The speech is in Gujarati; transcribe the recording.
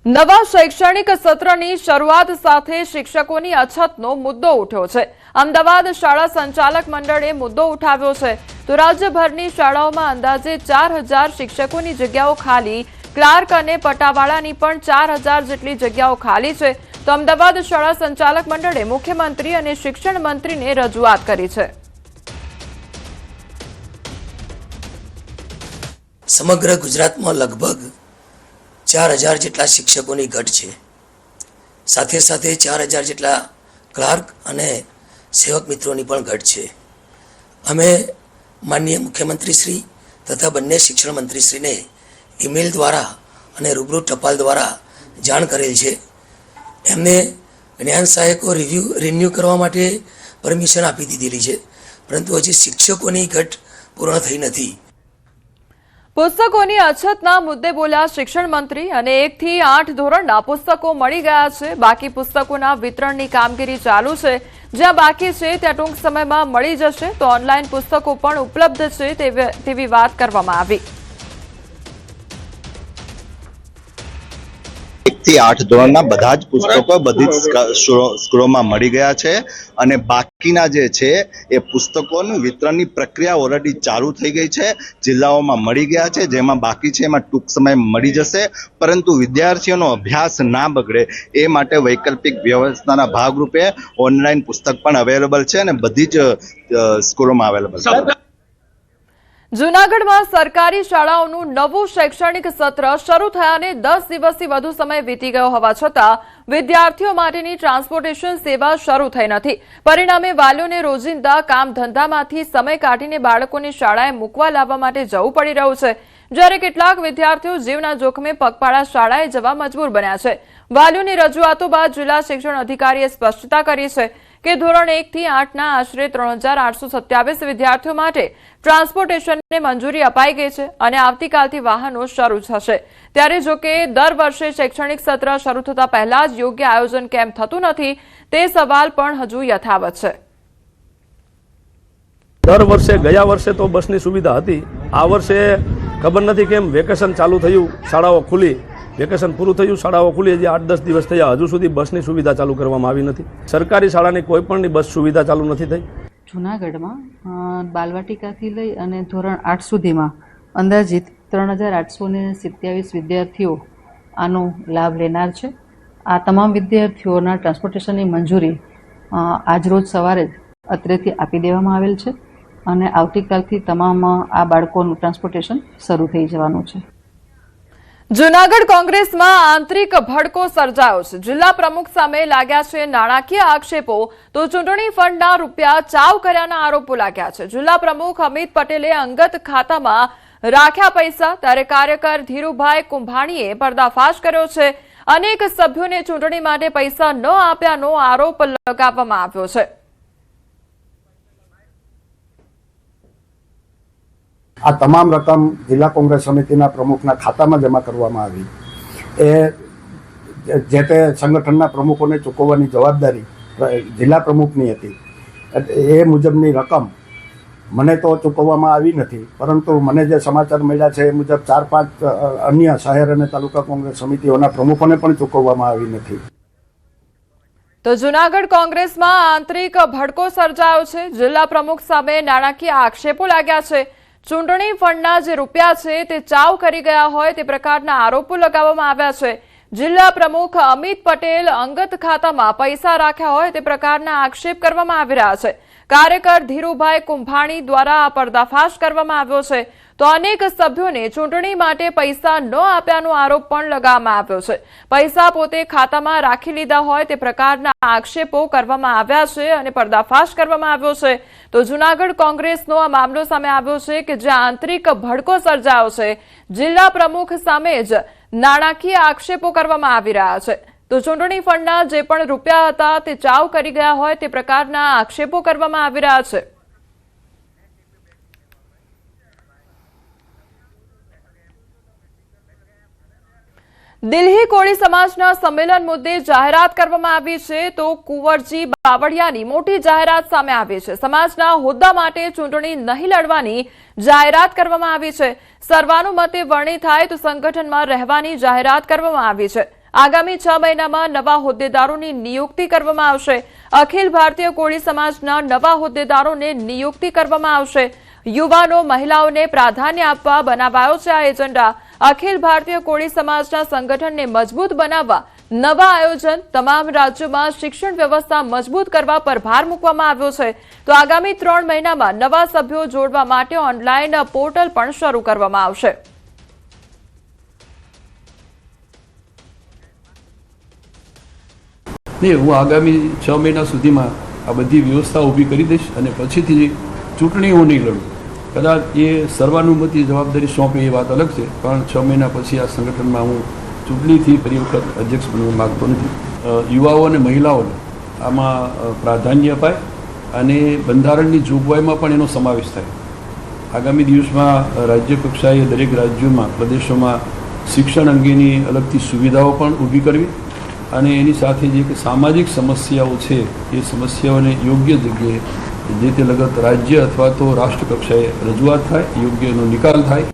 નવા શૈક્ષણિક સત્રની શરૂઆત સાથે શિક્ષકોની અછતનો મુદ્દો ઉઠ્યો છે। અમદાવાદ શાળા સંચાલક મંડળે મુદ્દો ઉઠાવ્યો છે તો રાજ્યભરની શાળાઓમાં અંદાજે 4000 શિક્ષકોની જગ્યાઓ ખાલી, ક્લાર્ક અને પટાવાળાની પણ 4000 જેટલી જગ્યાઓ ખાલી છે। તો અમદાવાદ શાળા સંચાલક મંડળે મુખ્યમંત્રી અને શિક્ષણ મંત્રીને રજૂઆત કરી છે। સમગ્ર ગુજરાતમાં લગભગ 4000 જેટલા શિક્ષકોની ઘટ છે। સાથે સાથે 4000 જેટલા ક્લાર્ક અને સેવક મિત્રોની પણ ઘટ છે। અમે માનનીય મુખ્યમંત્રી શ્રી તથા બંને શિક્ષણ મંત્રી શ્રીને ઈમેલ દ્વારા અને રૂબરૂ ટપાલ દ્વારા જાણ કરેલ છે। એમને જ્ઞાન સહાયકો રિન્યુ કરવા માટે પરમિશન આપી દીધેલી છે, પરંતુ હજી શિક્ષકોની ઘટ પૂર્ણ થઈ નથી। પુસ્તકોની અછતના મુદ્દે બોલ્યા શિક્ષણ મંત્રી અને 1 થી 8 ધોરણના પુસ્તકો મળી ગયા છે। બાકી પુસ્તકોના વિતરણની કામગીરી ચાલુ છે। જ્યાં બાકી છે ત્યાં ટૂંક સમયમાં મળી જશે તો ઓનલાઈન પુસ્તકો પણ ઉપલબ્ધ છે તેવી વાત કરવામાં આવી। 1 થી 8 ધોરણના બધા જ પુસ્તકો બધી જ સ્કૂલોમાં મળી ગયા છે અને બાકીના જે છે એ પુસ્તકોનું વિતરણની પ્રક્રિયા ઓલરેડી ચાલુ થઈ ગઈ છે। જિલ્લાઓમાં મળી ગયા છે, જેમાં બાકી છે એમાં ટૂંક સમયમાં મળી જશે, પરંતુ વિદ્યાર્થીઓનો અભ્યાસ ના બગડે એ માટે વૈકલ્પિક વ્યવસ્થાના ભાગરૂપે ઓનલાઈન પુસ્તક પણ અવેલેબલ છે અને બધી જ સ્કૂલોમાં અવેલેબલ છે। જૂનાગઢમાં સરકારી શાળાઓનું નવું શૈક્ષણિક સત્ર શરૂ થયાને 10 દિવસથી વધુ સમય વીતી ગયો હોવા છતાં વિદ્યાર્થીઓ માટેની ટ્રાન્સપોર્ટેશન સેવા શરૂ થઈ નથી। પરિણામે વાલીઓને રોજિંદા કામ ધંધામાંથી સમય કાઢીને બાળકોને શાળાએ મૂકવા લાવવા માટે જવું પડી રહ્યું છે, જ્યારે કેટલાક વિદ્યાર્થીઓ જીવના જોખમે પગપાળા શાળાએ જવા મજબૂર બન્યા છે। વાલીઓની રજૂઆતો બાદ જિલ્લા શિક્ષણ અધિકારીએ સ્પષ્ટતા કરી છે કે ધોરણ 1 થી 8ના આશરે 3827 વિદ્યાર્થીઓ માટે ટ્રાન્સપોર્ટેશનને મંજૂરી અપાઈ ગઈ છે અને આવતીકાલથી વાહનો શરૂ થશે। ત્યારે જો કે દર વર્ષે શૈક્ષણિક સત્ર શરૂ થતા પહેલા જ યોગ્ય આયોજન કેમ થતું નથી તે સવાલ પણ હજુ યથાવત છે। દર વર્ષે ગયા વર્ષે તો બસની સુવિધા હતી, આ વર્ષે ખબર નથી કેમ વેકેશન ચાલુ થયું, શાળાઓ ખુલી, વેકેશન પૂરું થયું, શાળાઓ ખુલી, હજી 8-10 દિવસ થયા, હજુ સુધી બસની સુવિધા ચાલુ કરવામાં આવી નથી। સરકારી શાળાની કોઈ પણની બસ સુવિધા ચાલુ નથી થઈ। જૂનાગઢમાં બાલવાટિકાથી લઈ અને ધોરણ 8 સુધીમાં અંદાજિત 3827 વિદ્યાર્થીઓ આનો લાભ લેનાર છે। આ તમામ વિદ્યાર્થીઓના ટ્રાન્સપોર્ટેશનની મંજૂરી આજરોજ સવારે અત્રેથી આપી દેવામાં આવેલ છે અને આવતીકાલથી તમામ આ બાળકોનું ટ્રાન્સપોર્ટેશન શરૂ થઈ જવાનું છે। જૂનાગઢ કોંગ્રેસમાં આંતરિક ભડકો સર્જાયો છે। જિલ્લા પ્રમુખ સામે લાગ્યા છે નાણાકીય આક્ષેપો તો ચૂંટણી ફંડના રૂપિયા ચાવ કર્યાના આરોપો લાગ્યા છે। જિલ્લા પ્રમુખ અમિત પટેલે અંગત ખાતામાં રાખ્યા પૈસા, ત્યારે કાર્યકર ધીરુભાઈ કુંભાણીએ પર્દાફાશ કર્યો છે। અનેક સભ્યોને ચૂંટણી માટે પૈસા ન આપ્યાનો આરોપ લગાવવામાં આવ્યો છે। આ તમામ રકમ જિલ્લા કોંગ્રેસ સમિતિના પ્રમુખના ખાતામાં જમા કરવામાં આવી। એ જે તે સંગઠનના પ્રમુખોને ચૂકવવાની જવાબદારી જિલ્લા પ્રમુખની હતી। એ મુજબની રકમ મને તો ચૂકવવામાં આવી નથી, પરંતુ મને જે સમાચાર મળ્યા છે એ મુજબ 4-5 અન્ય શહેર અને તાલુકા કોંગ્રેસ સમિતિઓના પ્રમુખોને પણ ચૂકવવામાં આવી નથી। તો જૂનાગઢ કોંગ્રેસમાં આંતરિક ભડકો સર્જાયો છે। જિલ્લા પ્રમુખ સામે નાણાકીય આક્ષેપો લાગ્યા છે। ચૂંટણી ફંડના જે રૂપિયા છે તે ચાવ કરી ગયા હોય તે પ્રકારના આરોપો લગાવવામાં આવ્યા છે। જિલ્લા પ્રમુખ અમિત પટેલ અંગત ખાતામાં પૈસા રાખ્યા હોય તે પ્રકારના આક્ષેપ કરવામાં આવી રહ્યા છે। કાર્યકર ધીરુભાઈ કુંભાણી દ્વારા આ પર્દાફાશ કરવામાં આવ્યો છે તો અનેક સભ્યોને ચૂંટણી માટે પૈસા ન આપ્યાનો આરોપ પણ લગાવવામાં આવ્યો છે। પૈસા પોતે ખાતામાં રાખી લીધા હોય તે પ્રકારના આક્ષેપો કરવામાં આવ્યા છે અને પર્દાફાશ કરવામાં આવ્યો છે। તો જૂનાગઢ કોંગ્રેસનો આ મામલો સામે આવ્યો છે કે જ્યાં આંતરિક ભડકો સર્જાયો છે, જિલ્લા પ્રમુખ સામે જ નાણાકીય આક્ષેપો કરવામાં આવી રહ્યા છે। તો ચૂંટણી ફંડના જે પણ રૂપિયા હતા તે ચાવ કરી ગયા હોય તે પ્રકારના આક્ષેપો કરવામાં આવી રહ્યા છે। દિલ્હી કોળી સમાજના સંમેલન મુદ્દે જાહેરાત કરવામાં આવી છે તો કુંવરજી બાવળિયાની મોટી જાહેરાત સામે આવી છે। સમાજના હોદ્દા માટે ચૂંટણી નહીં લડવાની જાહેરાત કરવામાં આવી છે। સર્વાનુમતે વરણી થાય તો સંગઠનમાં રહેવાની જાહેરાત કરવામાં આવી છે। આગામી 6 મહિનામાં નવા હોદ્દેદારોની નિયુક્તિ કરવામાં આવશે. અખિલ ભારતીય કોળી સમાજના નવા હોદ્દેદારોને નિયુક્તિ કરવામાં આવશે. યુવાનો મહિલાઓને પ્રાધાન્ય આપવા બનાવાયો છે આ એજન્ડા. અખિલ ભારતીય કોળી સમાજના સંગઠનને મજબૂત બનાવવા નવા આયોજન, તમામ રાજ્યોમાં શિક્ષણ વ્યવસ્થા મજબૂત કરવા પર ભાર મૂકવામાં આવ્યો છે. તો આગામી 3 મહિનામાં નવા સભ્યો જોડવા માટે ઓનલાઈન પોર્ટલ પણ શરૂ કરવામાં આવશે. નહીં, હું આગામી 6 મહિના સુધીમાં આ બધી વ્યવસ્થા ઊભી કરી દઈશ અને પછીથી ચૂંટણી હું નહીં લડું. કદાચ એ સર્વાનુમતિ જવાબદારી સોંપે એ વાત અલગ છે, પણ 6 મહિના પછી આ સંગઠનમાં હું ચૂંટણીથી ફરી વખત અધ્યક્ષ બનવા માગતો નથી. યુવાઓ અને મહિલાઓને આમાં પ્રાધાન્ય અપાય અને બંધારણની જોગવાઈમાં પણ એનો સમાવેશ થાય. આગામી દિવસમાં રાજ્ય કક્ષાએ દરેક રાજ્યોમાં, પ્રદેશોમાં શિક્ષણ અંગેની અલગથી સુવિધાઓ પણ ઊભી કરવી અને એની સાથે જે કે સામાજિક સમસ્યાઓ છે એ સમસ્યાઓને યોગ્ય જગ્યાએ જે તે લગત રાજ્ય અથવા તો રાષ્ટ્ર કક્ષાએ રજૂઆત થાય, યોગ્ય એનો નિકાલ થાય.